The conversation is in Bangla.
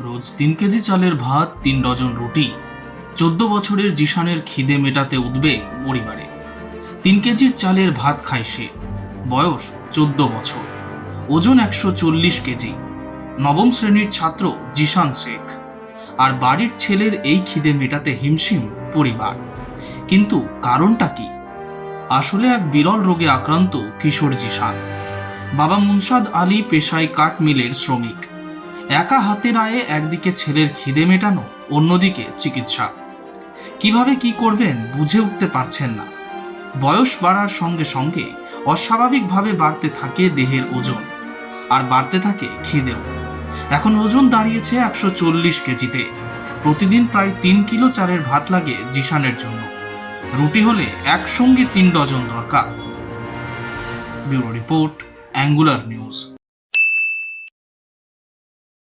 রোজ 3 কেজি চালের ভাত, 3 ডজন রুটি। 14 বছরের জিশানের খিদে মেটাতে উদ্বেগ পরিবারে। 3 কেজির চালের ভাত খায় সে। বয়স 14 বছর। ওজন 140 কেজি। নবম শ্রেণীর ছাত্র জিশান শেখ। আর বাড়ির ছেলের এই খিদে মেটাতে হিমশিম পরিবার। কিন্তু কারণটা কি? আসলে এক বিরল রোগে আক্রান্ত কিশোর জিশান। বাবা মুনসাদ আলী পেশায় কাঠ মিলের শ্রমিক। একা হাতের আয়ে একদিকে ছেলের খিদে মেটানো, অন্যদিকে চিকিৎসা। কিভাবে কি করবেন বুঝে উঠতে পারছেন না। বয়স বাড়ার সঙ্গে সঙ্গে অস্বাভাবিকভাবে বাড়তে থাকে দেহের ওজন, আর বাড়তে থাকে খিদেও। এখন ওজন দাঁড়িয়েছে 140 কেজিতে। প্রতিদিন প্রায় 3 কিলো চালের ভাত লাগে জিশানের জন্য। রুটি হলে একসঙ্গে 3 ডজন দরকার। Bureau report, angular news.